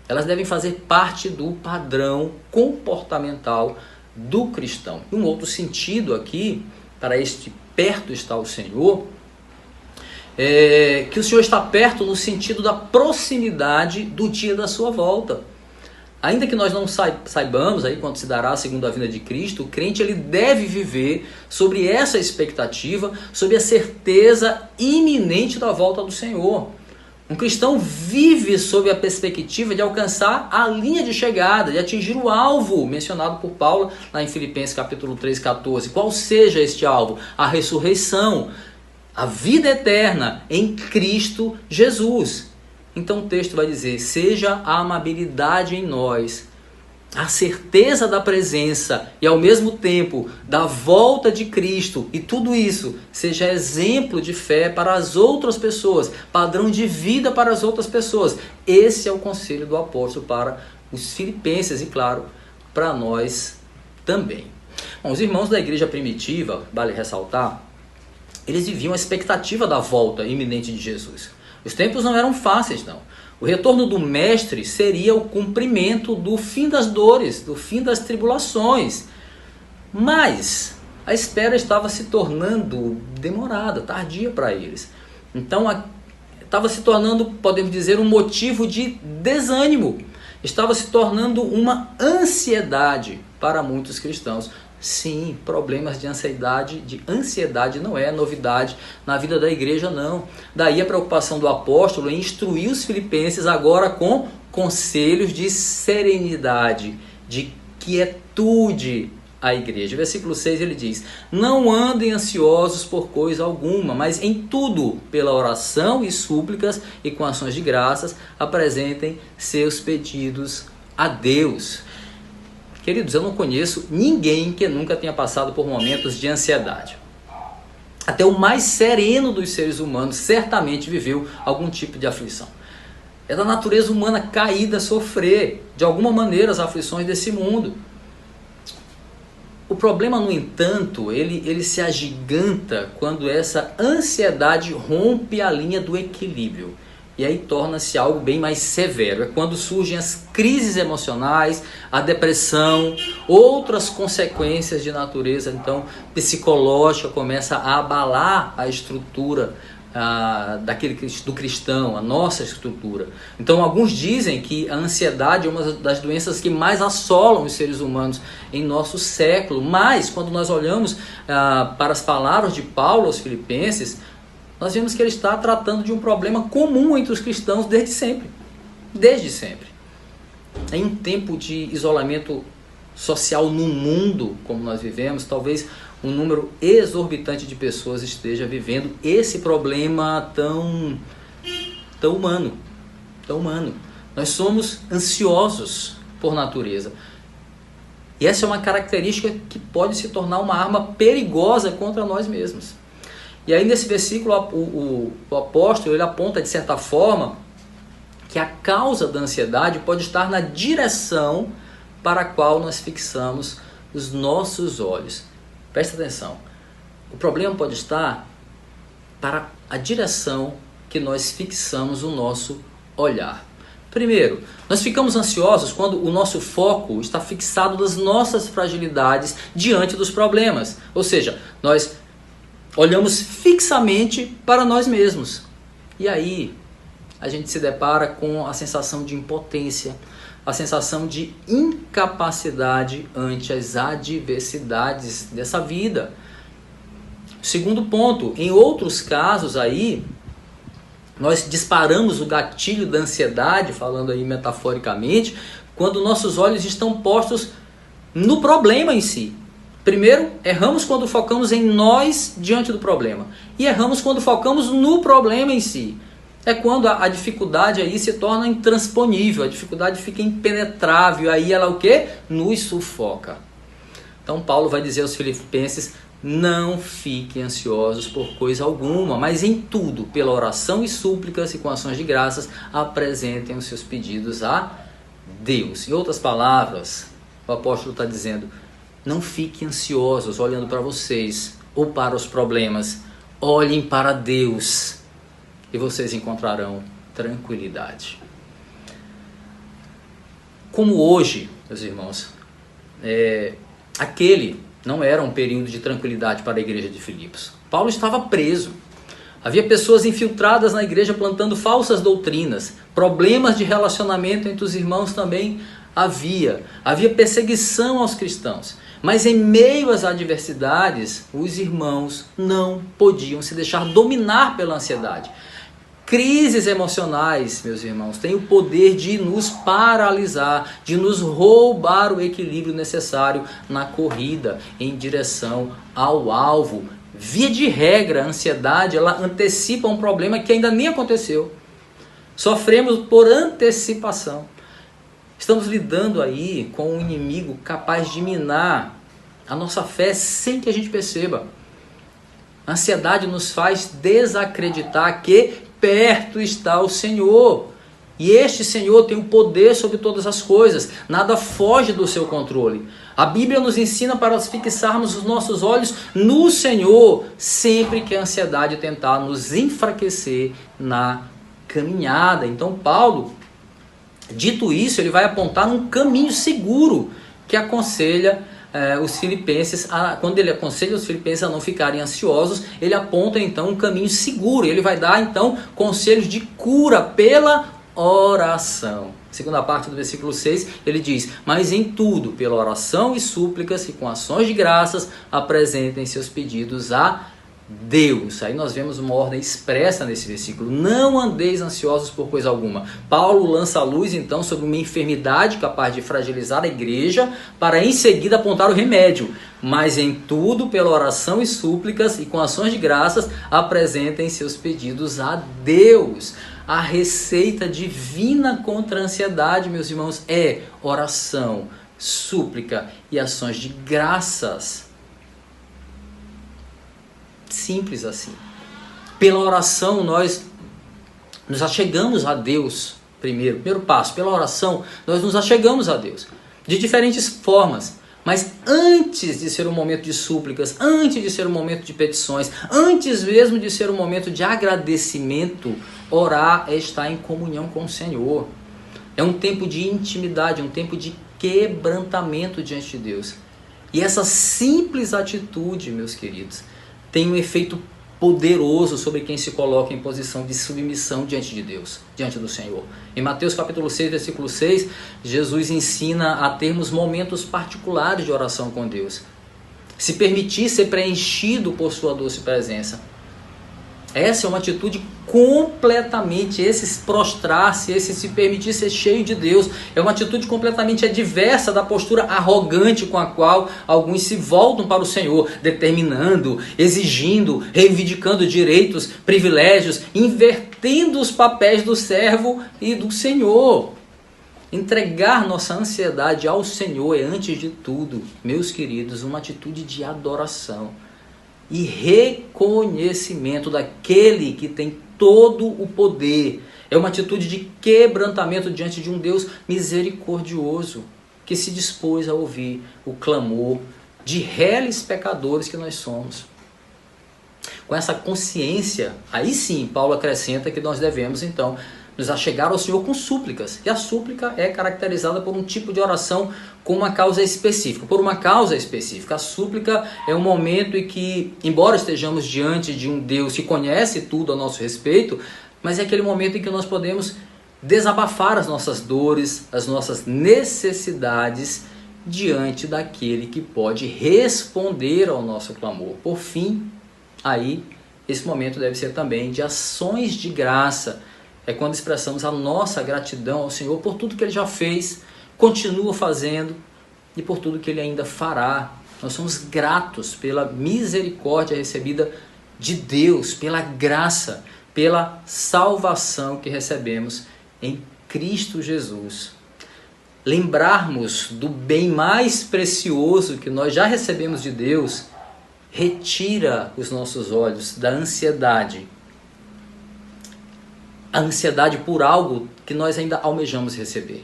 Elas devem fazer parte do padrão comportamental do cristão. E um outro sentido aqui, para este perto está o Senhor, é que o Senhor está perto no sentido da proximidade do dia da sua volta. Ainda que nós não saibamos aí quando se dará a segunda vinda de Cristo, o crente ele deve viver sobre essa expectativa, sobre a certeza iminente da volta do Senhor. Um cristão vive sob a perspectiva de alcançar a linha de chegada, de atingir o alvo mencionado por Paulo lá em Filipenses capítulo 3, 14. Qual seja este alvo? A ressurreição, a vida eterna em Cristo Jesus. Então o texto vai dizer, seja a amabilidade em nós, a certeza da presença e ao mesmo tempo da volta de Cristo, e tudo isso seja exemplo de fé para as outras pessoas, padrão de vida para as outras pessoas. Esse é o conselho do apóstolo para os filipenses e, claro, para nós também. Bom, os irmãos da igreja primitiva, vale ressaltar, eles viviam a expectativa da volta iminente de Jesus. Os tempos não eram fáceis, não. O retorno do mestre seria o cumprimento do fim das dores, do fim das tribulações. Mas a espera estava se tornando demorada, tardia para eles. Então estava se tornando, podemos dizer, um motivo de desânimo. Estava se tornando uma ansiedade para muitos cristãos. Sim, problemas de ansiedade não é novidade na vida da igreja, não. Daí a preocupação do apóstolo em instruir os filipenses agora com conselhos de serenidade, de quietude à igreja. Versículo 6 ele diz, não andem ansiosos por coisa alguma, mas em tudo, pela oração e súplicas e com ações de graças, apresentem seus pedidos a Deus. Queridos, eu não conheço ninguém que nunca tenha passado por momentos de ansiedade. Até o mais sereno dos seres humanos certamente viveu algum tipo de aflição. É da natureza humana caída sofrer, de alguma maneira, as aflições desse mundo. O problema, no entanto, ele se agiganta quando essa ansiedade rompe a linha do equilíbrio. E aí torna-se algo bem mais severo. É quando surgem as crises emocionais, a depressão, outras consequências de natureza então psicológica começa a abalar a estrutura do cristão, a nossa estrutura. Então alguns dizem que a ansiedade é uma das doenças que mais assolam os seres humanos em nosso século. Mas quando nós olhamos para as palavras de Paulo aos Filipenses, nós vemos que ele está tratando de um problema comum entre os cristãos desde sempre. Desde sempre. Em um tempo de isolamento social no mundo, como nós vivemos, talvez um número exorbitante de pessoas esteja vivendo esse problema tão humano, tão humano. Nós somos ansiosos por natureza. E essa é uma característica que pode se tornar uma arma perigosa contra nós mesmos. E aí nesse versículo o apóstolo ele aponta de certa forma que a causa da ansiedade pode estar na direção para a qual nós fixamos os nossos olhos. Presta atenção. O problema pode estar para a direção que nós fixamos o nosso olhar. Primeiro, nós ficamos ansiosos quando o nosso foco está fixado nas nossas fragilidades diante dos problemas. Ou seja, nós olhamos fixamente para nós mesmos. E aí, a gente se depara com a sensação de impotência, a sensação de incapacidade ante as adversidades dessa vida. Segundo ponto, em outros casos aí, nós disparamos o gatilho da ansiedade, falando aí metaforicamente, quando nossos olhos estão postos no problema em si. Primeiro, erramos quando focamos em nós diante do problema. E erramos quando focamos no problema em si. É quando a dificuldade aí se torna intransponível, a dificuldade fica impenetrável, aí ela o quê? Nos sufoca. Então Paulo vai dizer aos Filipenses: não fiquem ansiosos por coisa alguma, mas em tudo, pela oração e súplicas e com ações de graças, apresentem os seus pedidos a Deus. Em outras palavras, o apóstolo está dizendo: não fiquem ansiosos olhando para vocês ou para os problemas, olhem para Deus e vocês encontrarão tranquilidade. Como hoje, meus irmãos, aquele não era um período de tranquilidade para a igreja de Filipos. Paulo estava preso. Havia pessoas infiltradas na igreja plantando falsas doutrinas. Problemas de relacionamento entre os irmãos também havia. Havia perseguição aos cristãos. Mas em meio às adversidades, os irmãos não podiam se deixar dominar pela ansiedade. Crises emocionais, meus irmãos, têm o poder de nos paralisar, de nos roubar o equilíbrio necessário na corrida em direção ao alvo. Via de regra, a ansiedade ela antecipa um problema que ainda nem aconteceu. Sofremos por antecipação. Estamos lidando aí com um inimigo capaz de minar a nossa fé sem que a gente perceba. A ansiedade nos faz desacreditar que perto está o Senhor. E este Senhor tem o poder sobre todas as coisas. Nada foge do seu controle. A Bíblia nos ensina para fixarmos os nossos olhos no Senhor, sempre que a ansiedade tentar nos enfraquecer na caminhada. Então Paulo, dito isso, ele vai apontar um caminho seguro que aconselha os filipenses, quando ele aconselha os filipenses a não ficarem ansiosos, ele aponta então um caminho seguro. Ele vai dar então conselhos de cura pela oração. Segunda parte do versículo 6, ele diz: mas em tudo, pela oração e súplicas e com ações de graças, apresentem seus pedidos a Deus. Aí nós vemos uma ordem expressa nesse versículo: não andeis ansiosos por coisa alguma. Paulo lança a luz então sobre uma enfermidade capaz de fragilizar a igreja, para em seguida apontar o remédio. Mas em tudo, pela oração e súplicas e com ações de graças, apresentem seus pedidos a Deus. A receita divina contra a ansiedade, meus irmãos, é oração, súplica e ações de graças. Simples assim. Pela oração nós nos achegamos a Deus primeiro passo. Pela oração nós nos achegamos a Deus de diferentes formas. Mas antes de ser um momento de súplicas, antes de ser um momento de petições, antes mesmo de ser um momento de agradecimento, orar é estar em comunhão com o Senhor. É um tempo de intimidade, um tempo de quebrantamento diante de Deus. E essa simples atitude, meus queridos, tem um efeito poderoso sobre quem se coloca em posição de submissão diante de Deus, diante do Senhor. Em Mateus capítulo 6, versículo 6, Jesus ensina a termos momentos particulares de oração com Deus. Se permitir ser preenchido por sua doce presença. Essa é uma atitude completamente, esse se prostrar-se, esse se permitir ser cheio de Deus, é uma atitude completamente adversa da postura arrogante com a qual alguns se voltam para o Senhor, determinando, exigindo, reivindicando direitos, privilégios, invertendo os papéis do servo e do Senhor. Entregar nossa ansiedade ao Senhor é, antes de tudo, meus queridos, uma atitude de adoração e reconhecimento daquele que tem todo o poder. É uma atitude de quebrantamento diante de um Deus misericordioso, que se dispôs a ouvir o clamor de réis pecadores que nós somos. Com essa consciência, aí sim, Paulo acrescenta que nós devemos, então, nos achegar ao Senhor com súplicas. E a súplica é caracterizada por um tipo de oração com uma causa específica. Por uma causa específica. A súplica é um momento em que, embora estejamos diante de um Deus que conhece tudo a nosso respeito, mas é aquele momento em que nós podemos desabafar as nossas dores, as nossas necessidades diante daquele que pode responder ao nosso clamor. Por fim, aí, esse momento deve ser também de ações de graça. É quando expressamos a nossa gratidão ao Senhor por tudo que Ele já fez, continua fazendo e por tudo que Ele ainda fará. Nós somos gratos pela misericórdia recebida de Deus, pela graça, pela salvação que recebemos em Cristo Jesus. Lembrarmos do bem mais precioso que nós já recebemos de Deus retira os nossos olhos da ansiedade. A ansiedade por algo que nós ainda almejamos receber.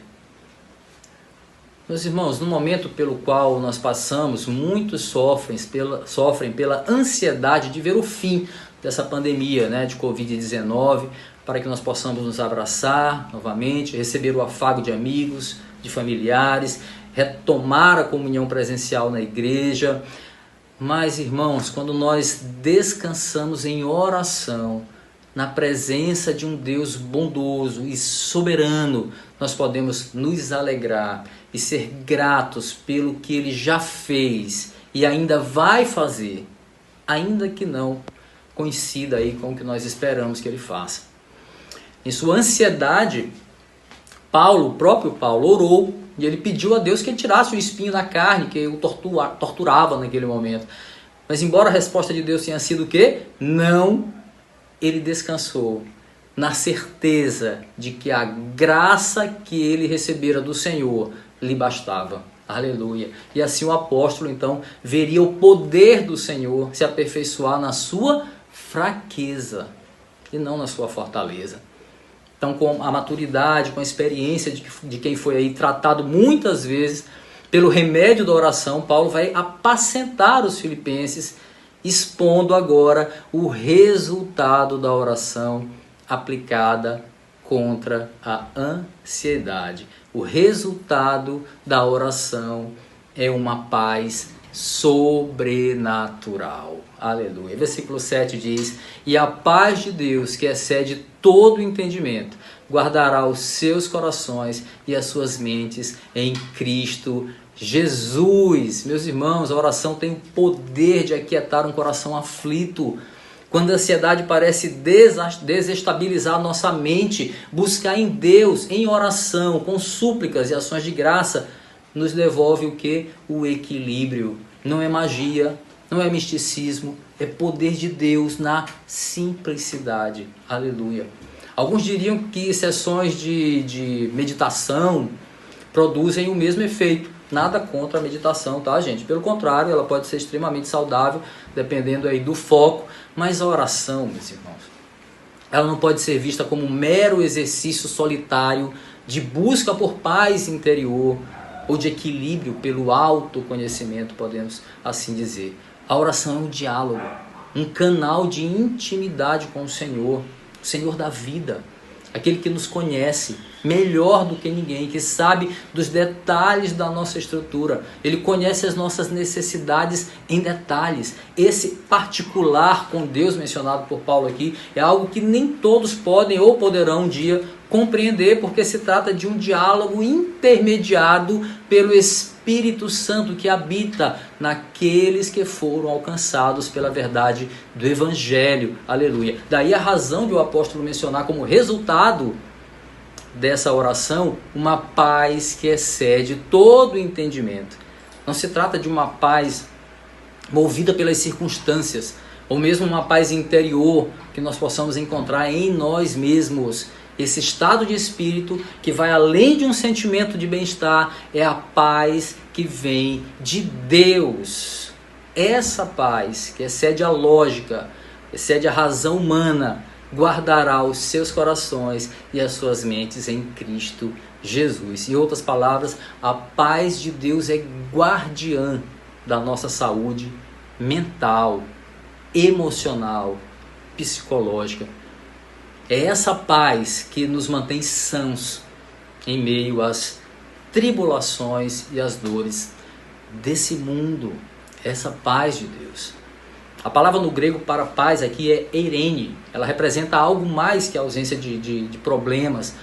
Meus irmãos, no momento pelo qual nós passamos, muitos sofrem pela ansiedade de ver o fim dessa pandemia, de Covid-19, para que nós possamos nos abraçar novamente, receber o afago de amigos, de familiares, retomar a comunhão presencial na igreja. Mas, irmãos, quando nós descansamos em oração, na presença de um Deus bondoso e soberano, nós podemos nos alegrar e ser gratos pelo que Ele já fez e ainda vai fazer, ainda que não coincida aí com o que nós esperamos que Ele faça. Em sua ansiedade, o próprio Paulo orou e ele pediu a Deus que ele tirasse o espinho da carne que o torturava naquele momento. Mas embora a resposta de Deus tenha sido o quê? Não. Ele descansou na certeza de que a graça que ele recebera do Senhor lhe bastava. Aleluia. E assim o apóstolo, então, veria o poder do Senhor se aperfeiçoar na sua fraqueza e não na sua fortaleza. Então, com a maturidade, com a experiência de quem foi aí tratado muitas vezes pelo remédio da oração, Paulo vai apacentar os filipenses, expondo agora o resultado da oração aplicada contra a ansiedade. O resultado da oração é uma paz sobrenatural. Aleluia. Versículo 7 diz: e a paz de Deus, que excede todo o entendimento, guardará os seus corações e as suas mentes em Cristo Jesus. Meus irmãos, a oração tem o poder de aquietar um coração aflito. Quando a ansiedade parece desestabilizar a nossa mente, buscar em Deus, em oração, com súplicas e ações de graça, nos devolve o que? O equilíbrio. Não é magia, não é misticismo, é poder de Deus na simplicidade. Aleluia. Alguns diriam que sessões de meditação produzem o mesmo efeito. Nada contra a meditação, tá, gente? Pelo contrário, ela pode ser extremamente saudável, dependendo aí do foco. Mas a oração, meus irmãos, ela não pode ser vista como um mero exercício solitário de busca por paz interior ou de equilíbrio pelo autoconhecimento, podemos assim dizer. A oração é um diálogo, um canal de intimidade com o Senhor da vida. Aquele que nos conhece melhor do que ninguém, que sabe dos detalhes da nossa estrutura. Ele conhece as nossas necessidades em detalhes. Esse particular com Deus mencionado por Paulo aqui é algo que nem todos podem ou poderão um dia compreender, porque se trata de um diálogo intermediado pelo Espírito Espírito Santo que habita naqueles que foram alcançados pela verdade do Evangelho. Aleluia. Daí a razão de o apóstolo mencionar como resultado dessa oração uma paz que excede todo entendimento. Não se trata de uma paz movida pelas circunstâncias, ou mesmo uma paz interior que nós possamos encontrar em nós mesmos. Esse estado de espírito que vai além de um sentimento de bem-estar é a paz que vem de Deus. Essa paz que excede a lógica, excede a razão humana, guardará os seus corações e as suas mentes em Cristo Jesus. Em outras palavras, a paz de Deus é guardiã da nossa saúde mental, emocional, psicológica. É essa paz que nos mantém sãos em meio às tribulações e às dores desse mundo. Essa paz de Deus. A palavra no grego para paz aqui é eirene. Ela representa algo mais que a ausência de problemas.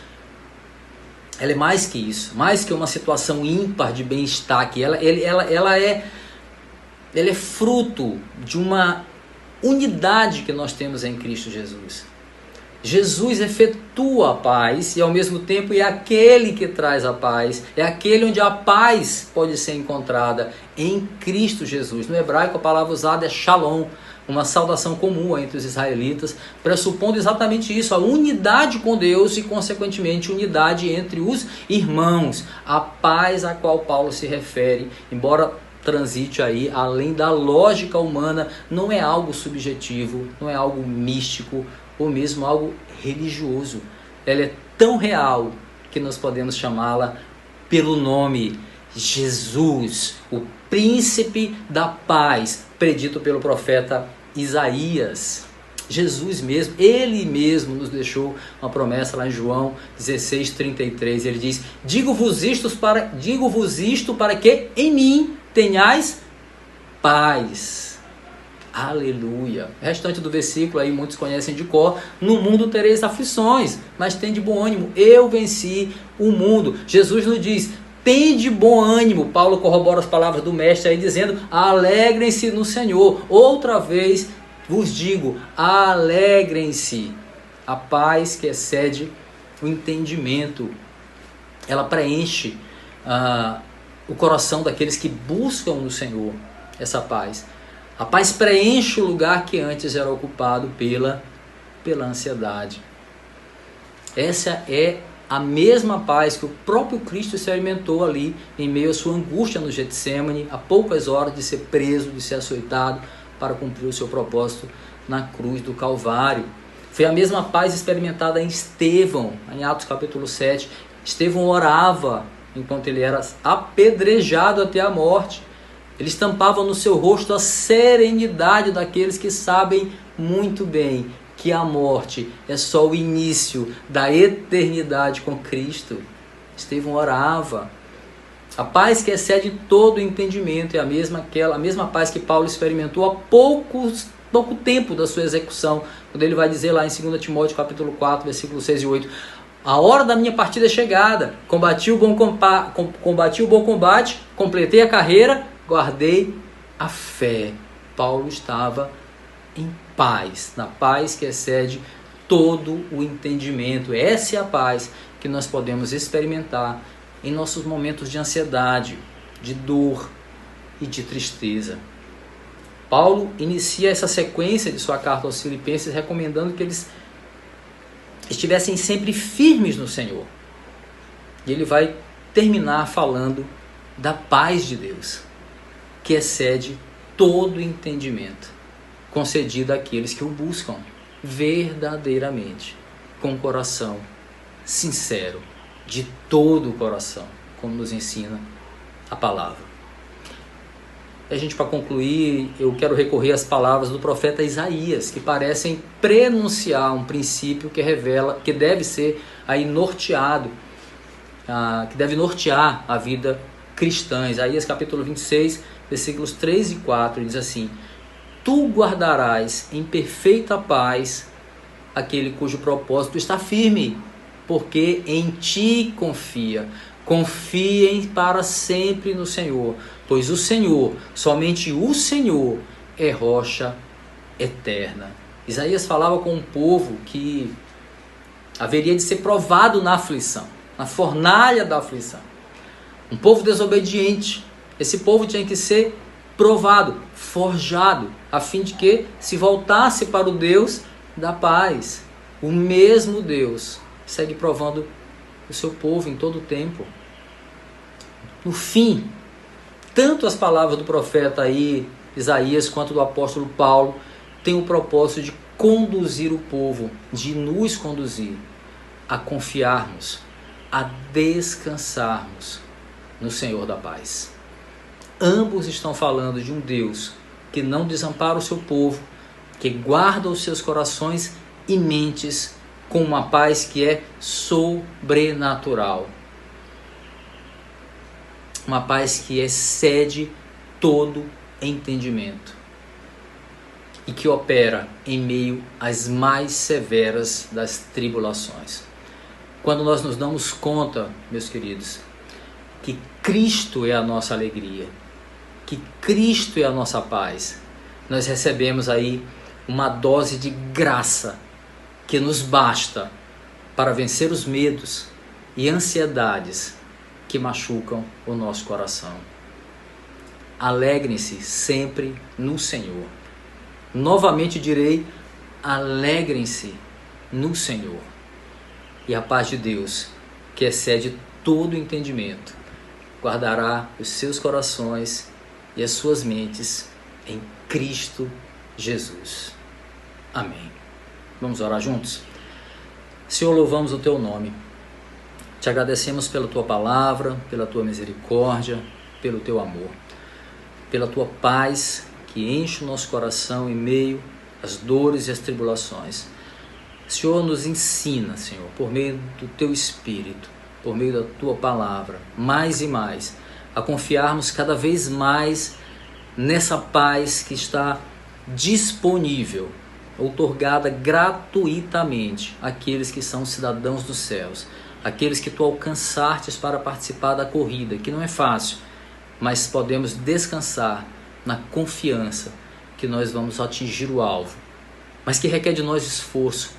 Ela é mais que isso, mais que uma situação ímpar de bem-estar. Ela é fruto de uma unidade que nós temos em Cristo Jesus. Jesus efetua a paz e ao mesmo tempo é aquele que traz a paz, é aquele onde a paz pode ser encontrada em Cristo Jesus. No hebraico a palavra usada é shalom, uma saudação comum entre os israelitas, pressupondo exatamente isso, a unidade com Deus e consequentemente unidade entre os irmãos. A paz a qual Paulo se refere, embora transite aí além da lógica humana, não é algo subjetivo, não é algo místico, ou mesmo algo religioso. Ela é tão real que nós podemos chamá-la pelo nome Jesus, o príncipe da paz, predito pelo profeta Isaías. Jesus mesmo, ele mesmo nos deixou uma promessa lá em João 16:33. Ele diz: digo-vos isto para que em mim tenhais paz. Aleluia. O restante do versículo aí muitos conhecem de cor. No mundo tereis aflições, mas tende bom ânimo. Eu venci o mundo. Jesus nos diz: tende bom ânimo. Paulo corrobora as palavras do mestre aí dizendo: alegrem-se no Senhor. Outra vez vos digo, alegrem-se. A paz que excede o entendimento, ela preenche o coração daqueles que buscam no Senhor essa paz. A paz preenche o lugar que antes era ocupado pela ansiedade. Essa é a mesma paz que o próprio Cristo experimentou ali em meio à sua angústia no Getsemane, a poucas horas de ser preso, de ser açoitado para cumprir o seu propósito na cruz do Calvário. Foi a mesma paz experimentada em Estevão, em Atos capítulo 7. Estevão orava enquanto ele era apedrejado até a morte. Ele estampava no seu rosto a serenidade daqueles que sabem muito bem que a morte é só o início da eternidade com Cristo. Estevão orava. A paz que excede todo o entendimento é a mesma paz que Paulo experimentou há pouco tempo da sua execução, quando ele vai dizer lá em 2 Timóteo capítulo 4, versículos 6 e 8: a hora da minha partida é chegada, combati o bom combate, completei a carreira, guardei a fé. Paulo estava em paz, na paz que excede todo o entendimento. Essa é a paz que nós podemos experimentar em nossos momentos de ansiedade, de dor e de tristeza. Paulo inicia essa sequência de sua carta aos Filipenses recomendando que eles estivessem sempre firmes no Senhor. E ele vai terminar falando da paz de Deus, que excede todo entendimento, concedida àqueles que o buscam verdadeiramente, com o coração sincero, de todo o coração, como nos ensina a palavra. A gente, para concluir, eu quero recorrer às palavras do profeta Isaías, que parecem prenunciar um princípio que revela, que deve ser aí norteado, que deve nortear a vida cristã. Isaías capítulo 26, versículos 3 e 4, diz assim: tu guardarás em perfeita paz aquele cujo propósito está firme, porque em ti confia. Confiem para sempre no Senhor, pois o Senhor, somente o Senhor, é rocha eterna. Isaías falava com um povo que haveria de ser provado na aflição, na fornalha da aflição. Um povo desobediente. Esse povo tinha que ser provado, forjado, a fim de que se voltasse para o Deus da paz. O mesmo Deus segue provando o seu povo em todo o tempo. No fim, tanto as palavras do profeta aí, Isaías, quanto do apóstolo Paulo, têm o propósito de conduzir o povo, de nos conduzir a confiarmos, a descansarmos no Senhor da paz. Ambos estão falando de um Deus que não desampara o seu povo, que guarda os seus corações e mentes com uma paz que é sobrenatural. Uma paz que excede todo entendimento e que opera em meio às mais severas das tribulações. Quando nós nos damos conta, meus queridos, que Cristo é a nossa alegria, que Cristo é a nossa paz, nós recebemos aí uma dose de graça que nos basta para vencer os medos e ansiedades que machucam o nosso coração. Alegrem-se sempre no Senhor. Novamente direi, alegrem-se no Senhor. E a paz de Deus, que excede todo entendimento, guardará os seus corações e as suas mentes em Cristo Jesus. Amém. Vamos orar juntos? Senhor, louvamos o Teu nome. Te agradecemos pela Tua palavra, pela Tua misericórdia, pelo Teu amor, pela Tua paz que enche o nosso coração em meio às dores e às tribulações. Senhor, nos ensina, Senhor, por meio do Teu Espírito, por meio da Tua palavra, mais e mais, a confiarmos cada vez mais nessa paz que está disponível, outorgada gratuitamente àqueles que são cidadãos dos céus, aqueles que Tu alcançastes para participar da corrida, que não é fácil, mas podemos descansar na confiança que nós vamos atingir o alvo, mas que requer de nós esforço,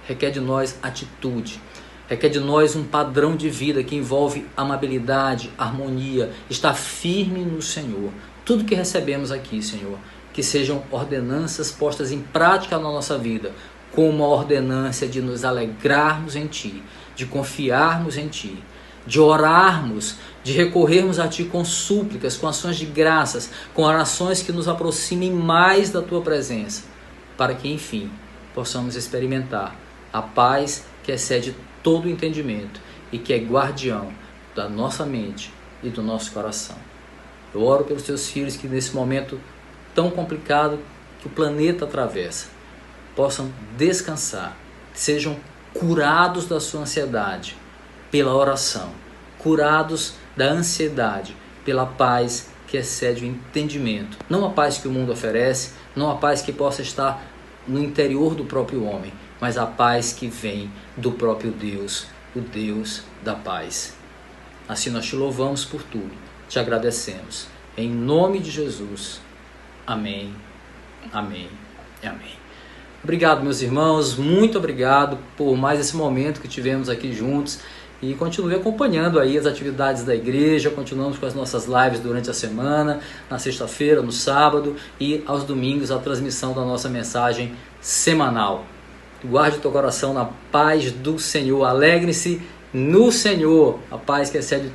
requer de nós atitude, requer de nós um padrão de vida que envolve amabilidade, harmonia, estar firme no Senhor. Tudo que recebemos aqui, Senhor, que sejam ordenanças postas em prática na nossa vida, como a ordenância de nos alegrarmos em Ti, de confiarmos em Ti, de orarmos, de recorrermos a Ti com súplicas, com ações de graças, com orações que nos aproximem mais da Tua presença, para que, enfim, possamos experimentar a paz que excede todo o entendimento e que é guardião da nossa mente e do nosso coração. Eu oro pelos Teus filhos que nesse momento tão complicado que o planeta atravessa, possam descansar, sejam curados da sua ansiedade pela oração, curados da ansiedade pela paz que excede o entendimento. Não a paz que o mundo oferece, não a paz que possa estar no interior do próprio homem, mas a paz que vem do próprio Deus, o Deus da paz. Assim nós Te louvamos por tudo, Te agradecemos. Em nome de Jesus. Amém, amém e amém. Obrigado, meus irmãos, muito obrigado por mais esse momento que tivemos aqui juntos e continue acompanhando aí as atividades da igreja. Continuamos com as nossas lives durante a semana, na sexta-feira, no sábado e aos domingos a transmissão da nossa mensagem semanal. Guarde o teu coração na paz do Senhor, alegre-se no Senhor, a paz que excede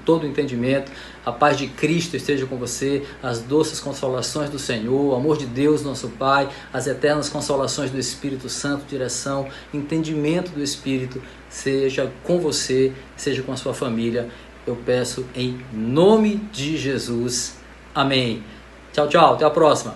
todo o entendimento, a paz de Cristo esteja com você, as doces consolações do Senhor, o amor de Deus, nosso Pai, as eternas consolações do Espírito Santo, direção, entendimento do Espírito, seja com você, seja com a sua família, eu peço em nome de Jesus. Amém. Tchau, tchau, até a próxima.